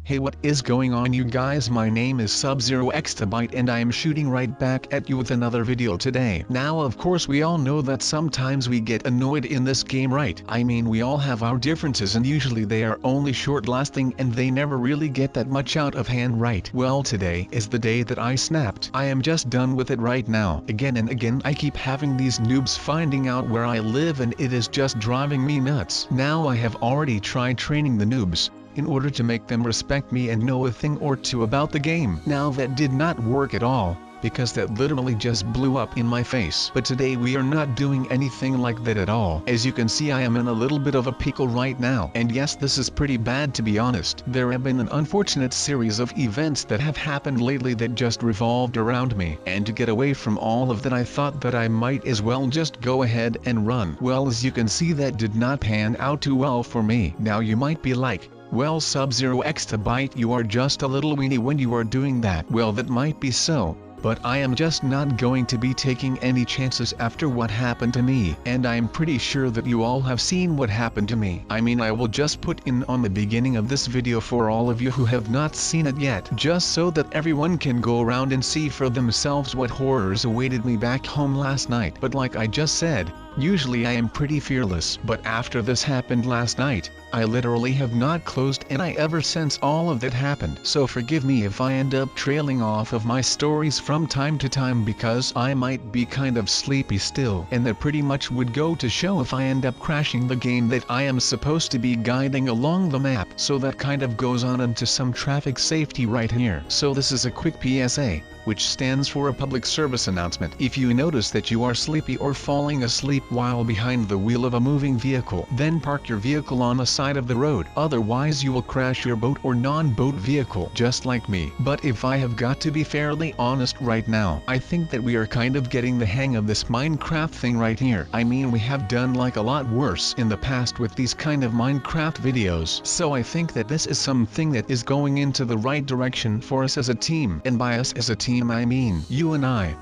Hey, what is going on, you guys? My name is Sub-Zero Exabyte and I am shooting right back at you with another video today. Now of course we all know that sometimes we get annoyed in this game, right? I mean, we all have our differences and usually they are only short lasting and they never really get that much out of hand, right? Well, today is the day that I snapped. I am just done with it right now. Again and again I keep having these noobs finding out where I live and it is just driving me nuts. Now I have already tried training the noobs in order to make them respect me and know a thing or two about the game. Now that did not work at all, because that literally just blew up in my face. But today we are not doing anything like that at all. As you can see, I am in a little bit of a pickle right now. And yes, this is pretty bad, to be honest. There have been an unfortunate series of events that have happened lately that just revolved around me. And to get away from all of that, I thought that I might as well just go ahead and run. Well, as you can see, that did not pan out too well for me. Now you might be like, well, Sub-Zero Exabyte, you are just a little weenie when you are doing that. Well, that might be so, but I am just not going to be taking any chances after what happened to me. And I'm pretty sure that you all have seen what happened to me. I mean, I will just put in on the beginning of this video for all of you who have not seen it yet, just so that everyone can go around and see for themselves what horrors awaited me back home last night. But like I just said, usually I am pretty fearless, but after this happened last night, I literally have not closed an eye ever since all of that happened. So forgive me if I end up trailing off of my stories from time to time, because I might be kind of sleepy still, and that pretty much would go to show if I end up crashing the game that I am supposed to be guiding along the map. So that kind of goes on into some traffic safety right here. So this is a quick PSA, which stands for a public service announcement. If you notice that you are sleepy or falling asleep while behind the wheel of a moving vehicle, then park your vehicle on the side of the road. Otherwise you will crash your boat or non-boat vehicle, just like me. But if I have got to be fairly honest right now, I think that we are kind of getting the hang of this Minecraft thing right here. I mean, we have done like a lot worse in the past with these kind of Minecraft videos. So I think that this is something that is going into the right direction for us as a team. And by us as a team, I mean you and I.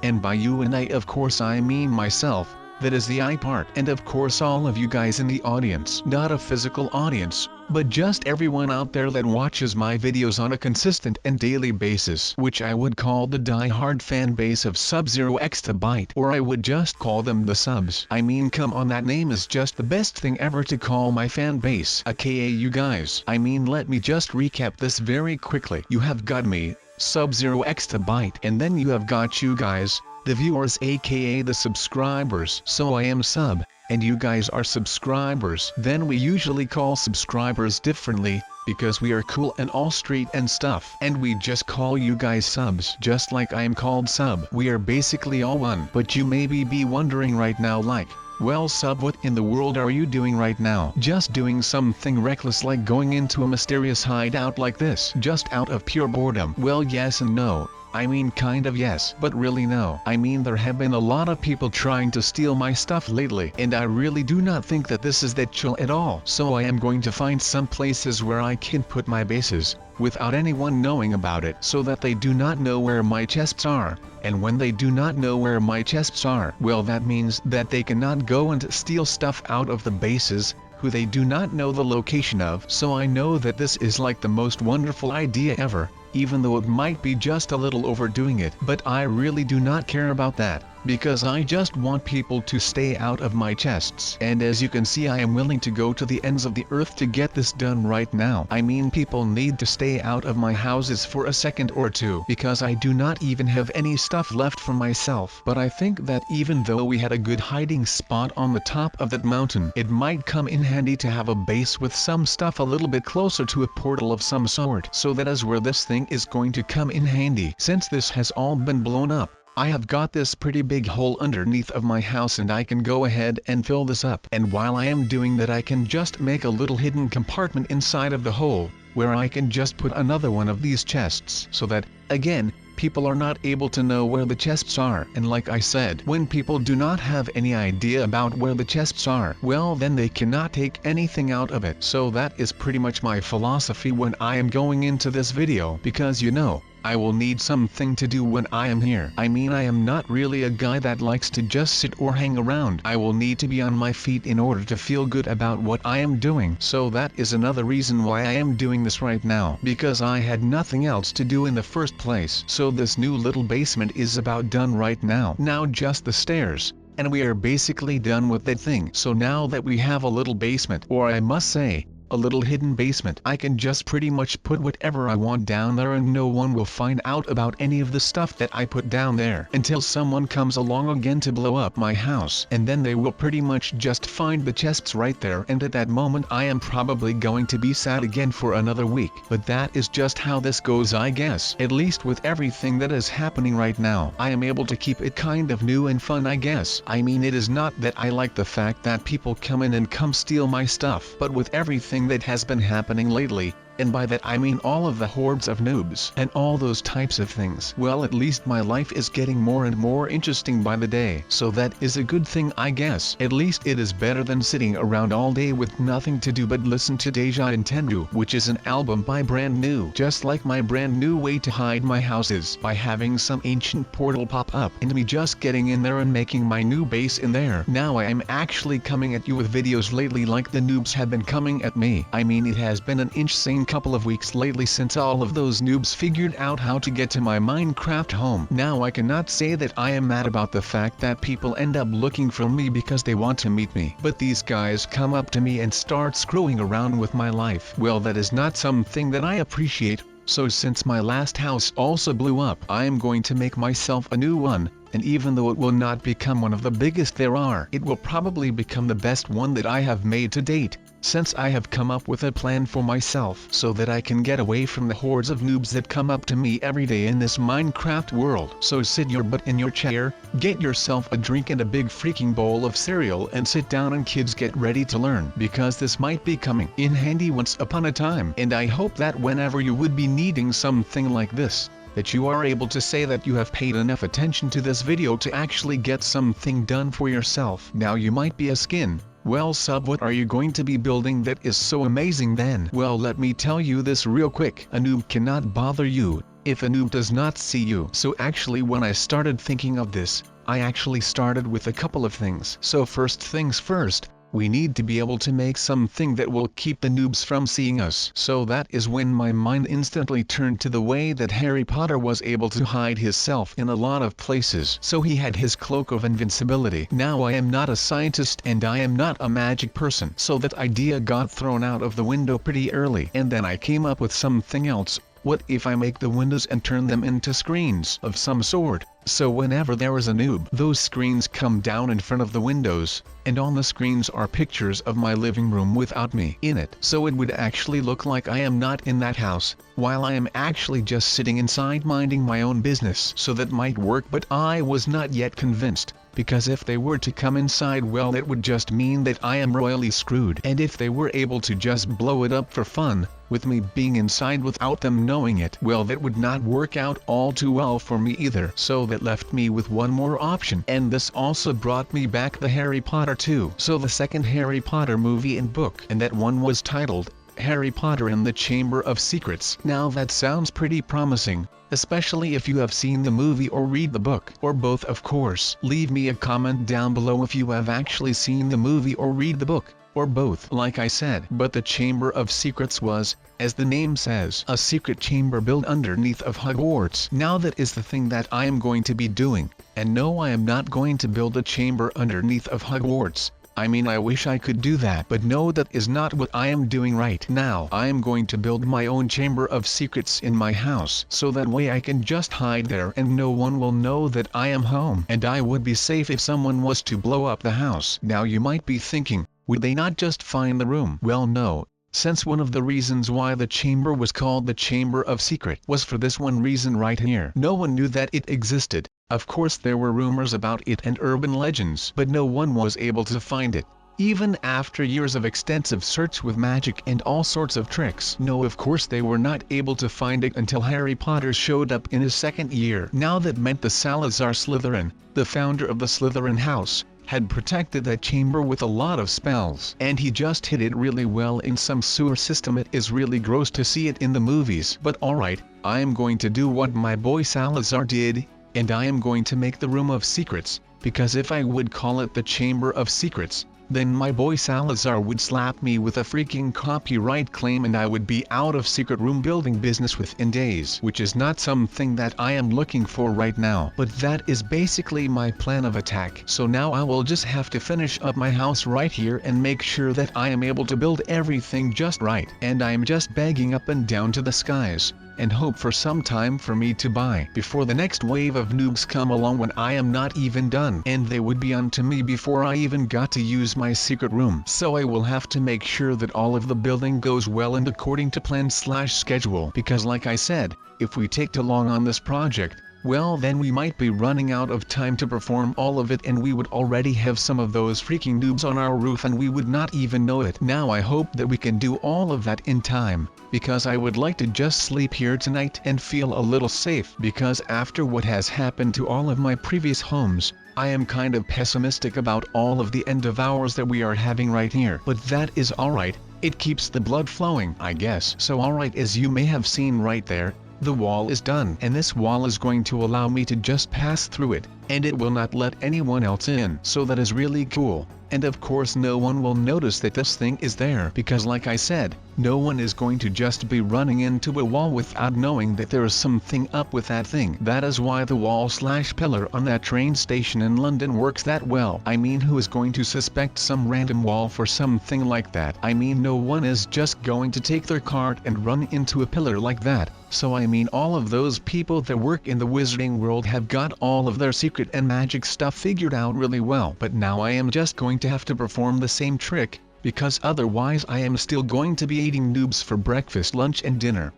And by you and I, of course, I mean myself. That is the I part. And of course all of you guys in the audience. Not a physical audience, but just everyone out there that watches my videos on a consistent and daily basis, which I would call the die-hard fan base of Sub-Zero Exabyte, or I would just call them the subs. I mean, come on, that name is just the best thing ever to call my fan base, aka you guys. I mean, let me just recap this very quickly. You have got me, Sub-Zero Exabyte, and then you have got you guys, the viewers, aka the subscribers. So I am sub, and you guys are subscribers. Then we usually call subscribers differently, because we are cool and all street and stuff. And we just call you guys subs, just like I am called sub. We are basically all one. But you maybe be wondering right now like, well, sub, what in the world are you doing right now? Just doing something reckless like going into a mysterious hideout like this, just out of pure boredom? Well, yes and no. I mean, kind of yes, but really no. I mean, there have been a lot of people trying to steal my stuff lately, and I really do not think that this is that chill at all. So I am going to find some places where I can put my bases, without anyone knowing about it, so that they do not know where my chests are. And when they do not know where my chests are, well, that means that they cannot go and steal stuff out of the bases, who they do not know the location of. So I know that this is like the most wonderful idea ever, even though it might be just a little overdoing it. But I really do not care about that, because I just want people to stay out of my chests. And as you can see, I am willing to go to the ends of the earth to get this done right now. I mean, people need to stay out of my houses for a second or two, because I do not even have any stuff left for myself. But I think that even though we had a good hiding spot on the top of that mountain, it might come in handy to have a base with some stuff a little bit closer to a portal of some sort. So that is where this thing is going to come in handy. Since this has all been blown up, I have got this pretty big hole underneath of my house, and I can go ahead and fill this up. And while I am doing that, I can just make a little hidden compartment inside of the hole, where I can just put another one of these chests, so that, again, people are not able to know where the chests are. And like I said, when people do not have any idea about where the chests are, well, then they cannot take anything out of it. So that is pretty much my philosophy when I am going into this video, because you know, I will need something to do when I am here. I mean, I am not really a guy that likes to just sit or hang around. I will need to be on my feet in order to feel good about what I am doing. So that is another reason why I am doing this right now, because I had nothing else to do in the first place. So this new little basement is about done right now. Now just the stairs, and we are basically done with that thing. So now that we have a little basement, or I must say, a little hidden basement, I can just pretty much put whatever I want down there and no one will find out about any of the stuff that I put down there until someone comes along again to blow up my house, and then they will pretty much just find the chests right there, and at that moment I am probably going to be sad again for another week. But that is just how this goes, I guess. At least with everything that is happening right now, I am able to keep it kind of new and fun, I guess. I mean, it is not that I like the fact that people come in and come steal my stuff, but with everything that has been happening lately, and by that I mean all of the hordes of noobs and all those types of things, well, at least my life is getting more and more interesting by the day. So that is a good thing, I guess. At least it is better than sitting around all day with nothing to do but listen to Deja Nintendo, which is an album by Brand New. Just like my brand new way to hide my house is by having some ancient portal pop up and me just getting in there and making my new base in there. Now I am actually coming at you with videos lately like the noobs have been coming at me. I mean, it has been an insane couple of weeks lately since all of those noobs figured out how to get to my Minecraft home. Now I cannot say that I am mad about the fact that people end up looking for me because they want to meet me, but these guys come up to me and start screwing around with my life. Well, that is not something that I appreciate. So since my last house also blew up, I am going to make myself a new one, and even though it will not become one of the biggest there are, it will probably become the best one that I have made to date, since I have come up with a plan for myself so that I can get away from the hordes of noobs that come up to me every day in this Minecraft world. So sit your butt in your chair, get yourself a drink and a big freaking bowl of cereal and sit down, and kids, get ready to learn, because this might be coming in handy once upon a time, and I hope that whenever you would be needing something like this, that you are able to say that you have paid enough attention to this video to actually get something done for yourself. Now you might be asking, well, sub, what are you going to be building that is so amazing then? Well, let me tell you this real quick. A noob cannot bother you if a noob does not see you. So actually, when I started thinking of this, I actually started with a couple of things. So first things first, we need to be able to make something that will keep the noobs from seeing us. So that is when my mind instantly turned to the way that Harry Potter was able to hide himself in a lot of places. So he had his cloak of invincibility. Now I am not a scientist and I am not a magic person, so that idea got thrown out of the window pretty early. And then I came up with something else. What if I make the windows and turn them into screens of some sort? So whenever there is a noob, those screens come down in front of the windows, and on the screens are pictures of my living room without me in it. So it would actually look like I am not in that house, while I am actually just sitting inside minding my own business. So that might work, but I was not yet convinced, because if they were to come inside, well, it would just mean that I am royally screwed. And if they were able to just blow it up for fun, with me being inside without them knowing it, well, that would not work out all too well for me either. So that left me with one more option, and this also brought me back the Harry Potter 2. So the second Harry Potter movie and book, and that one was titled Harry Potter and the Chamber of Secrets. Now that sounds pretty promising, especially if you have seen the movie or read the book, or both of course. Leave me a comment down below if you have actually seen the movie or read the book, or both. Like I said, but the Chamber of Secrets was, as the name says, a secret chamber built underneath of Hogwarts. Now that is the thing that I am going to be doing, and no, I am not going to build a chamber underneath of Hogwarts. I mean, I wish I could do that, but no, that is not what I am doing right now. I am going to build my own Chamber of Secrets in my house, so that way I can just hide there and no one will know that I am home, and I would be safe if someone was to blow up the house. Now you might be thinking, would they not just find the room? Well, no. Since one of the reasons why the chamber was called the Chamber of Secret was for this one reason right here. No one knew that it existed. Of course there were rumors about it and urban legends, but no one was able to find it. Even after years of extensive search with magic and all sorts of tricks. No, of course they were not able to find it until Harry Potter showed up in his second year. Now that meant the Salazar Slytherin, the founder of the Slytherin house, had protected that chamber with a lot of spells. And he just hid it really well in some sewer system. It is really gross to see it in the movies. But alright, I am going to do what my boy Salazar did, and I am going to make the Room of Secrets, because if I would call it the Chamber of Secrets, then my boy Salazar would slap me with a freaking copyright claim and I would be out of secret room building business within days, which is not something that I am looking for right now. But that is basically my plan of attack. So now I will just have to finish up my house right here and make sure that I am able to build everything just right. And I am just begging up and down to the skies, and hope for some time for me to buy before the next wave of noobs come along when I am not even done, and they would be onto me before I even got to use my secret room. So I will have to make sure that all of the building goes well and according to plan/schedule, because like I said, if we take too long on this project, well then we might be running out of time to perform all of it and we would already have some of those freaking noobs on our roof and we would not even know it. Now I hope that we can do all of that in time, because I would like to just sleep here tonight and feel a little safe, because after what has happened to all of my previous homes, I am kind of pessimistic about all of the end of hours that we are having right here. But that is alright, it keeps the blood flowing, I guess. So alright, as you may have seen right there, the wall is done, and this wall is going to allow me to just pass through it, and it will not let anyone else in. So that is really cool. And of course no one will notice that this thing is there, because like I said, no one is going to just be running into a wall without knowing that there is something up with that thing. That is why the wall/pillar on that train station in London works that well. I mean, who is going to suspect some random wall for something like that? I mean, no one is just going to take their cart and run into a pillar like that. So I mean, all of those people that work in the wizarding world have got all of their secret and magic stuff figured out really well. But now I am just going to have to perform the same trick, because otherwise I am still going to be eating noobs for breakfast, lunch and dinner.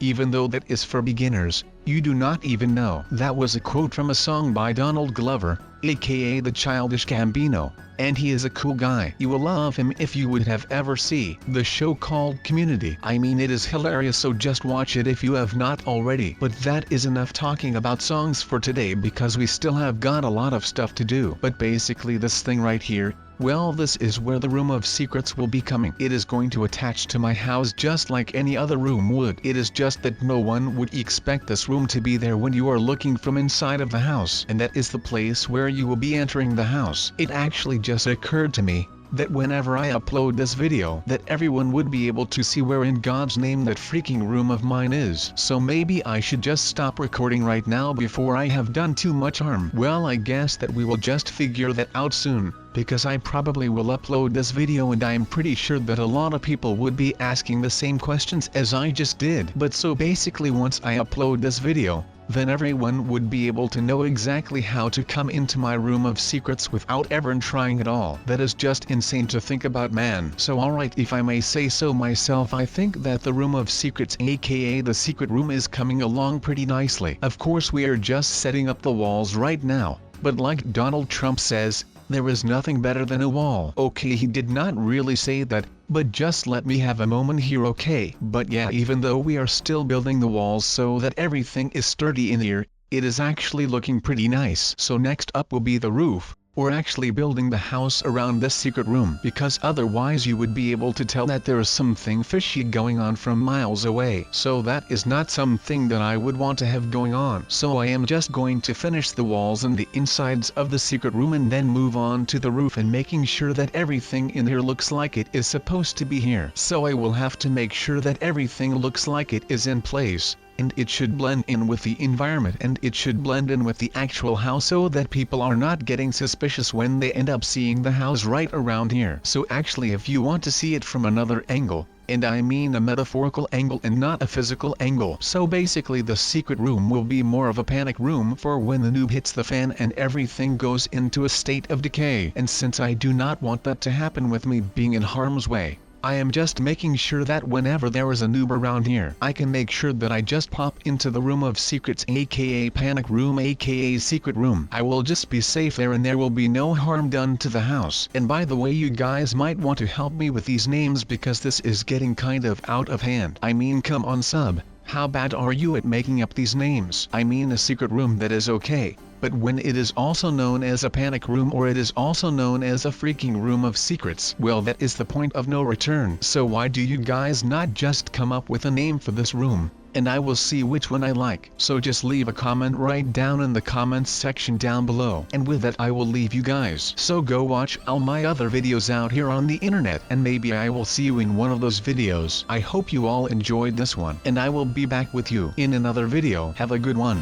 Even though that is for beginners, you do not even know. That was a quote from a song by Donald Glover, aka the Childish Gambino, and he is a cool guy. You will love him if you would have ever seen the show called Community. I mean, it is hilarious, so just watch it if you have not already. But that is enough talking about songs for today, because we still have got a lot of stuff to do. But basically this thing right here, well, this is where the Room of Secrets will be coming. It is going to attach to my house just like any other room would. It is just that no one would expect this room to be there when you are looking from inside of the house. And that is the place where you will be entering the house. It actually just occurred to me that whenever I upload this video, that everyone would be able to see where in God's name that freaking room of mine is. So maybe I should just stop recording right now before I have done too much harm. Well, I guess that we will just figure that out soon, because I probably will upload this video and I am pretty sure that a lot of people would be asking the same questions as I just did. But so basically once I upload this video, then everyone would be able to know exactly how to come into my Room of Secrets without ever trying at all. That is just insane to think about, man. So alright, if I may say so myself, I think that the Room of Secrets, aka the secret room, is coming along pretty nicely. Of course we are just setting up the walls right now, but like Donald Trump says, there is nothing better than a wall. Okay, he did not really say that, but just let me have a moment here, okay? But yeah, even though we are still building the walls so that everything is sturdy in here, it is actually looking pretty nice. So next up will be the roof. We're actually building the house around this secret room, because otherwise you would be able to tell that there is something fishy going on from miles away. So that is not something that I would want to have going on. So I am just going to finish the walls and the insides of the secret room and then move on to the roof and making sure that everything in here looks like it is supposed to be here. So I will have to make sure that everything looks like it is in place, and it should blend in with the environment, and it should blend in with the actual house so that people are not getting suspicious when they end up seeing the house right around here. So actually, if you want to see it from another angle, and I mean a metaphorical angle and not a physical angle, so basically the secret room will be more of a panic room for when the noob hits the fan and everything goes into a state of decay. And since I do not want that to happen with me being in harm's way, I am just making sure that whenever there is a noob around here, I can make sure that I just pop into the Room of Secrets, aka Panic Room, aka Secret Room. I will just be safe there and there will be no harm done to the house. And by the way, you guys might want to help me with these names, because this is getting kind of out of hand. I mean, come on sub, how bad are you at making up these names? I mean, a secret room that is okay, but when it is also known as a panic room, or it is also known as a freaking room of secrets, well, that is the point of no return. So why do you guys not just come up with a name for this room, and I will see which one I like. So just leave a comment right down in the comments section down below, and with that I will leave you guys. So go watch all my other videos out here on the internet, and maybe I will see you in one of those videos. I hope you all enjoyed this one, and I will be back with you in another video. Have a good one.